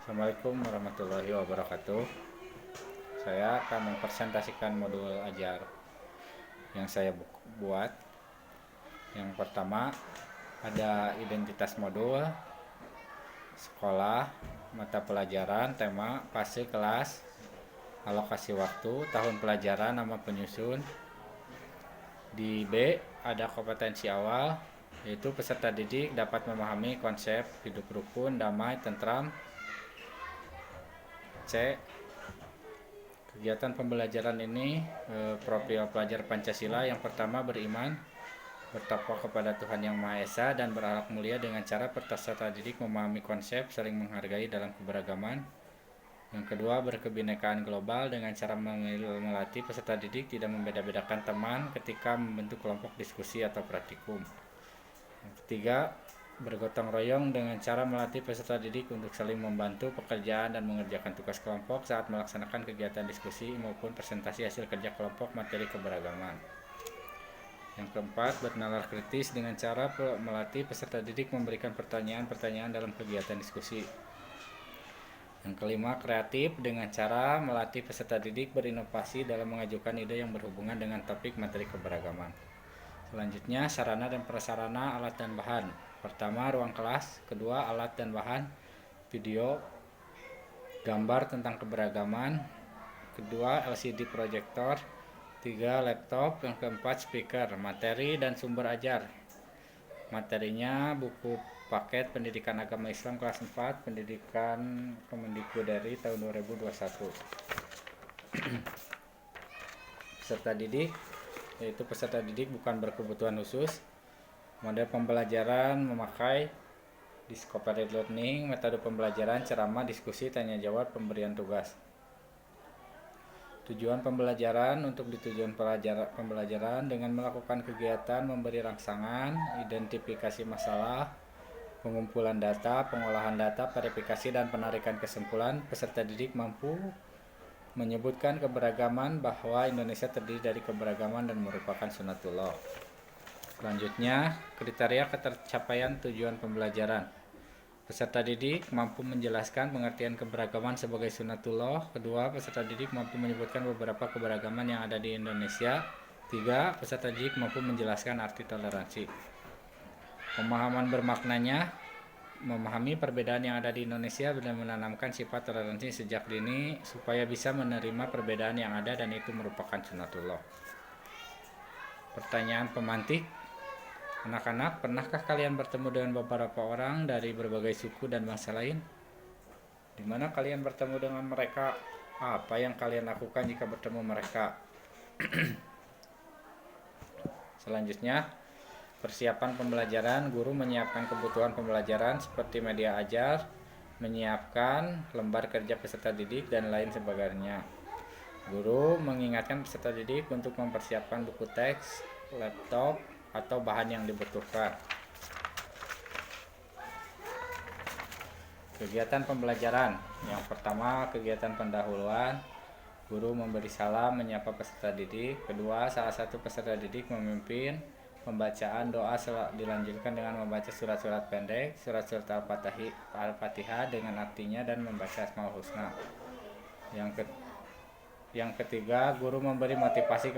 Assalamualaikum warahmatullahi wabarakatuh. Saya akan mempresentasikan modul ajar yang saya buat. Yang pertama ada identitas modul, sekolah, mata pelajaran, tema, fase kelas, alokasi waktu, tahun pelajaran, nama penyusun. Di B ada kompetensi awal, yaitu peserta didik dapat memahami konsep hidup rukun, damai, tentram. C, kegiatan pembelajaran ini profil pelajar Pancasila. Yang pertama, beriman, bertakwa kepada Tuhan Yang Maha Esa, dan berakhlak mulia dengan cara peserta didik memahami konsep saling menghargai dalam keberagaman. Yang kedua, berkebinekaan global dengan cara melatih peserta didik tidak membeda-bedakan teman ketika membentuk kelompok diskusi atau praktikum. Yang ketiga, bergotong royong dengan cara melatih peserta didik untuk saling membantu pekerjaan dan mengerjakan tugas kelompok saat melaksanakan kegiatan diskusi maupun presentasi hasil kerja kelompok materi keberagaman. Yang keempat, bernalar kritis dengan cara melatih peserta didik memberikan pertanyaan-pertanyaan dalam kegiatan diskusi. Yang kelima, kreatif dengan cara melatih peserta didik berinovasi dalam mengajukan ide yang berhubungan dengan topik materi keberagaman. Selanjutnya, sarana dan prasarana, alat dan bahan. Pertama, ruang kelas. Kedua, alat dan bahan, video, gambar tentang keberagaman. Kedua, LCD proyektor. Tiga, laptop. Yang keempat, speaker. Materi dan sumber ajar. Materinya buku paket pendidikan agama Islam kelas 4, pendidikan Kemendikbud dari tahun 2021. Peserta didik, yaitu peserta didik bukan berkebutuhan khusus. Model pembelajaran memakai discovery learning, metode pembelajaran, ceramah, diskusi, tanya jawab, pemberian tugas. Tujuan pembelajaran, untuk tujuan pembelajaran dengan melakukan kegiatan memberi rangsangan, identifikasi masalah, pengumpulan data, pengolahan data, verifikasi, dan penarikan kesimpulan. Peserta didik mampu menyebutkan keberagaman, bahwa Indonesia terdiri dari keberagaman dan merupakan sunatullah. Selanjutnya, kriteria ketercapaian tujuan pembelajaran. Peserta didik mampu menjelaskan pengertian keberagaman sebagai sunatullah. Kedua, peserta didik mampu menyebutkan beberapa keberagaman yang ada di Indonesia. Tiga, peserta didik mampu menjelaskan arti toleransi. Pemahaman bermaknanya, memahami perbedaan yang ada di Indonesia dan menanamkan sifat toleransi sejak dini supaya bisa menerima perbedaan yang ada dan itu merupakan sunatullah. Pertanyaan pemantik. Anak-anak, pernahkah kalian bertemu dengan beberapa orang dari berbagai suku dan bangsa lain? Di mana kalian bertemu dengan mereka? Apa yang kalian lakukan jika bertemu mereka? Selanjutnya, persiapan pembelajaran. Guru menyiapkan kebutuhan pembelajaran seperti media ajar, menyiapkan lembar kerja peserta didik, dan lain sebagainya. Guru mengingatkan peserta didik untuk mempersiapkan buku teks, laptop, atau bahan yang dibutuhkan. Kegiatan pembelajaran. Yang pertama, kegiatan pendahuluan. Guru memberi salam, menyapa peserta didik. Kedua, salah satu peserta didik memimpin pembacaan doa, dilanjutkan dengan membaca surat-surat pendek, surat-surat Al-Fatihah dengan artinya, dan membaca Asmaul Husna. Yang ketiga, guru memberi motivasi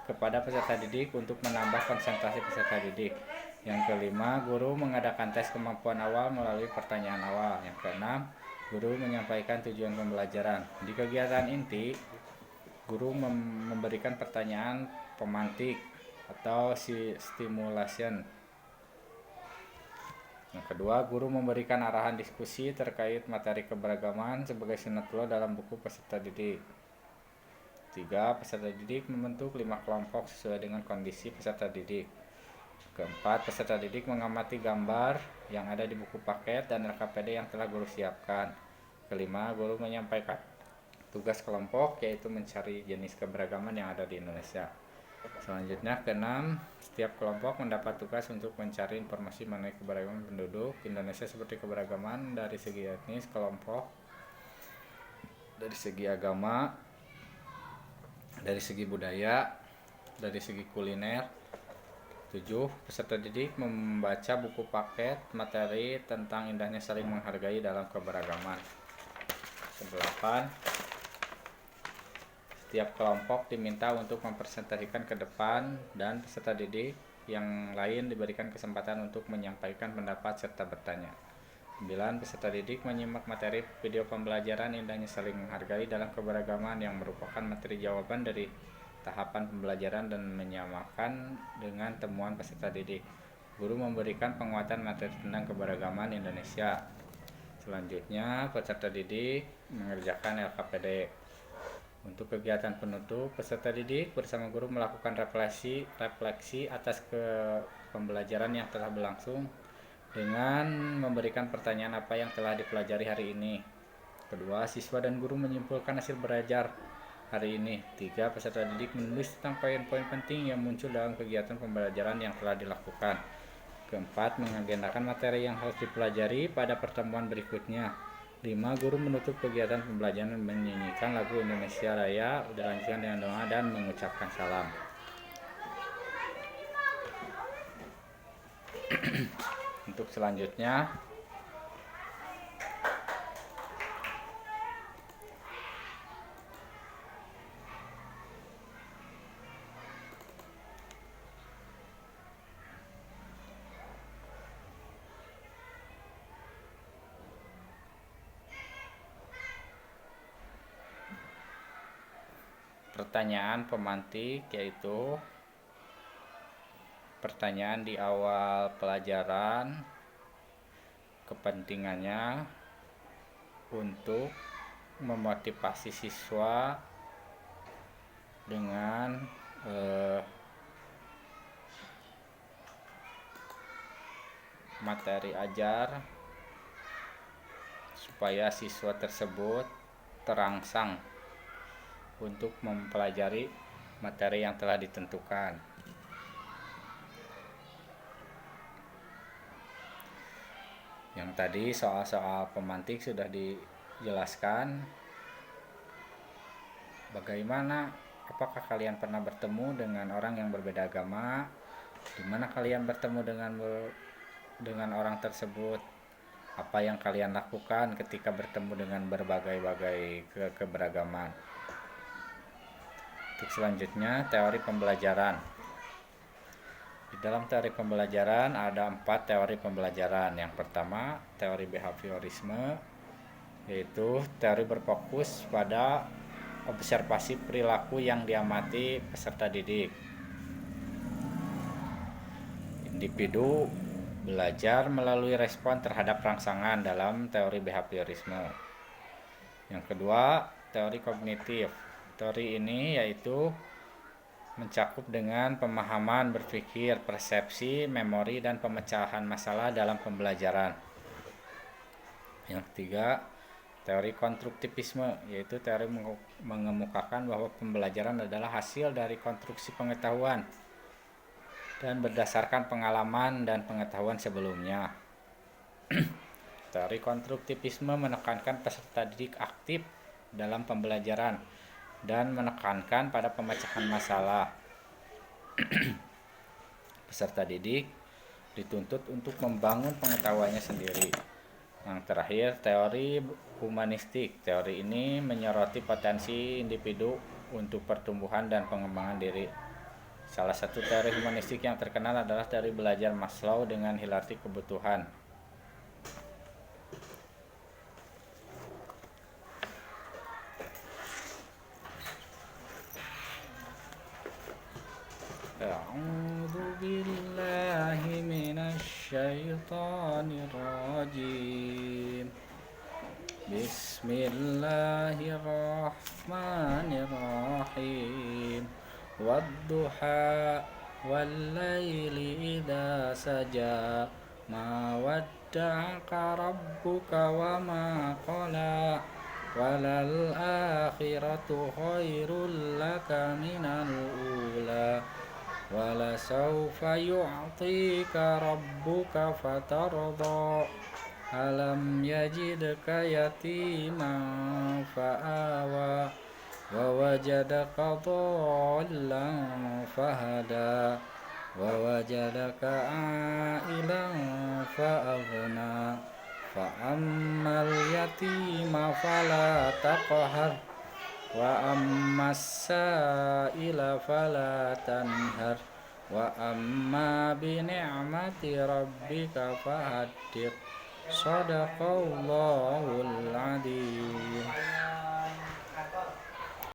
kepada peserta didik untuk menambah konsentrasi peserta didik. Yang kelima, guru mengadakan tes kemampuan awal melalui pertanyaan awal. Yang keenam, guru menyampaikan tujuan pembelajaran. Di kegiatan inti, guru memberikan pertanyaan pemantik atau stimulation. Yang kedua, guru memberikan arahan diskusi terkait materi keberagaman sebagai sunatullah dalam buku peserta didik. Tiga, peserta didik membentuk 5 kelompok sesuai dengan kondisi peserta didik. Keempat, peserta didik mengamati gambar yang ada di buku paket dan LKPD yang telah guru siapkan. Kelima, guru menyampaikan tugas kelompok, yaitu mencari jenis keberagaman yang ada di Indonesia. Selanjutnya, keenam, setiap kelompok mendapat tugas untuk mencari informasi mengenai keberagaman penduduk Indonesia seperti keberagaman dari segi etnis kelompok, dari segi agama, dari segi budaya, dari segi kuliner. 7. Peserta didik membaca buku paket materi tentang indahnya saling menghargai dalam keberagaman. Ke-8, setiap kelompok diminta untuk mempresentasikan ke depan dan peserta didik yang lain diberikan kesempatan untuk menyampaikan pendapat serta bertanya. 9. Peserta didik menyimak materi video pembelajaran indahnya saling menghargai dalam keberagaman yang merupakan materi jawaban dari tahapan pembelajaran dan menyamakan dengan temuan peserta didik. Guru memberikan penguatan materi tentang keberagaman Indonesia. Selanjutnya, peserta didik mengerjakan LKPD. Untuk kegiatan penutup, peserta didik bersama guru melakukan refleksi atas pembelajaran yang telah berlangsung dengan memberikan pertanyaan apa yang telah dipelajari hari ini. Kedua, siswa dan guru menyimpulkan hasil belajar hari ini. 3. Peserta didik menulis tentang poin-poin penting yang muncul dalam kegiatan pembelajaran yang telah dilakukan. Keempat, mengagendakan materi yang harus dipelajari pada pertemuan berikutnya. 5. Guru menutup kegiatan pembelajaran menyanyikan lagu Indonesia Raya, dilanjutkan dengan doa dan mengucapkan salam. Untuk selanjutnya, pertanyaan pemantik, yaitu pertanyaan di awal pelajaran, kepentingannya untuk memotivasi siswa dengan materi ajar supaya siswa tersebut terangsang untuk mempelajari materi yang telah ditentukan. Yang tadi soal-soal pemantik sudah dijelaskan. Bagaimana? Apakah kalian pernah bertemu dengan orang yang berbeda agama? Di mana kalian bertemu dengan orang tersebut? Apa yang kalian lakukan ketika bertemu dengan berbagai keberagaman? Untuk selanjutnya, teori pembelajaran. Di dalam teori pembelajaran ada 4 teori pembelajaran. Yang pertama, teori behaviorisme, yaitu teori berfokus pada observasi perilaku yang diamati peserta didik. Individu belajar melalui respon terhadap rangsangan dalam teori behaviorisme. Yang kedua, teori kognitif. Teori ini yaitu mencakup dengan pemahaman, berpikir, persepsi, memori, dan pemecahan masalah dalam pembelajaran. Yang ketiga, teori konstruktivisme, yaitu teori mengemukakan bahwa pembelajaran adalah hasil dari konstruksi pengetahuan dan berdasarkan pengalaman dan pengetahuan sebelumnya. Teori konstruktivisme menekankan peserta didik aktif dalam pembelajaran dan menekankan pada pemecahan masalah. Peserta didik dituntut untuk membangun pengetahuannya sendiri. Yang terakhir, teori humanistik. Teori ini menyoroti potensi individu untuk pertumbuhan dan pengembangan diri. Salah satu teori humanistik yang terkenal adalah teori belajar Maslow dengan hierarki kebutuhan. A'udzu billahi minasy syaithanir rajim. Bismillahirrahmanirrahim. Wadduha wallaili idza saja. Ma wadda'aka rabbuka wa ma qala. Walal akhiratu khairul laka minal ula. Walasawfa yu'tika rabbuka fatarda. Alam yajidka yatiman fa'awa. Wa wajadaka dhallan fahada. Wa wajadaka a'ilan fa'aghna. fa ammal yatima fala taqhar wa ammas sa'ila fala tanhar wa amma bi ni'mati rabbika fahaddith. Shadaqallahul adzim.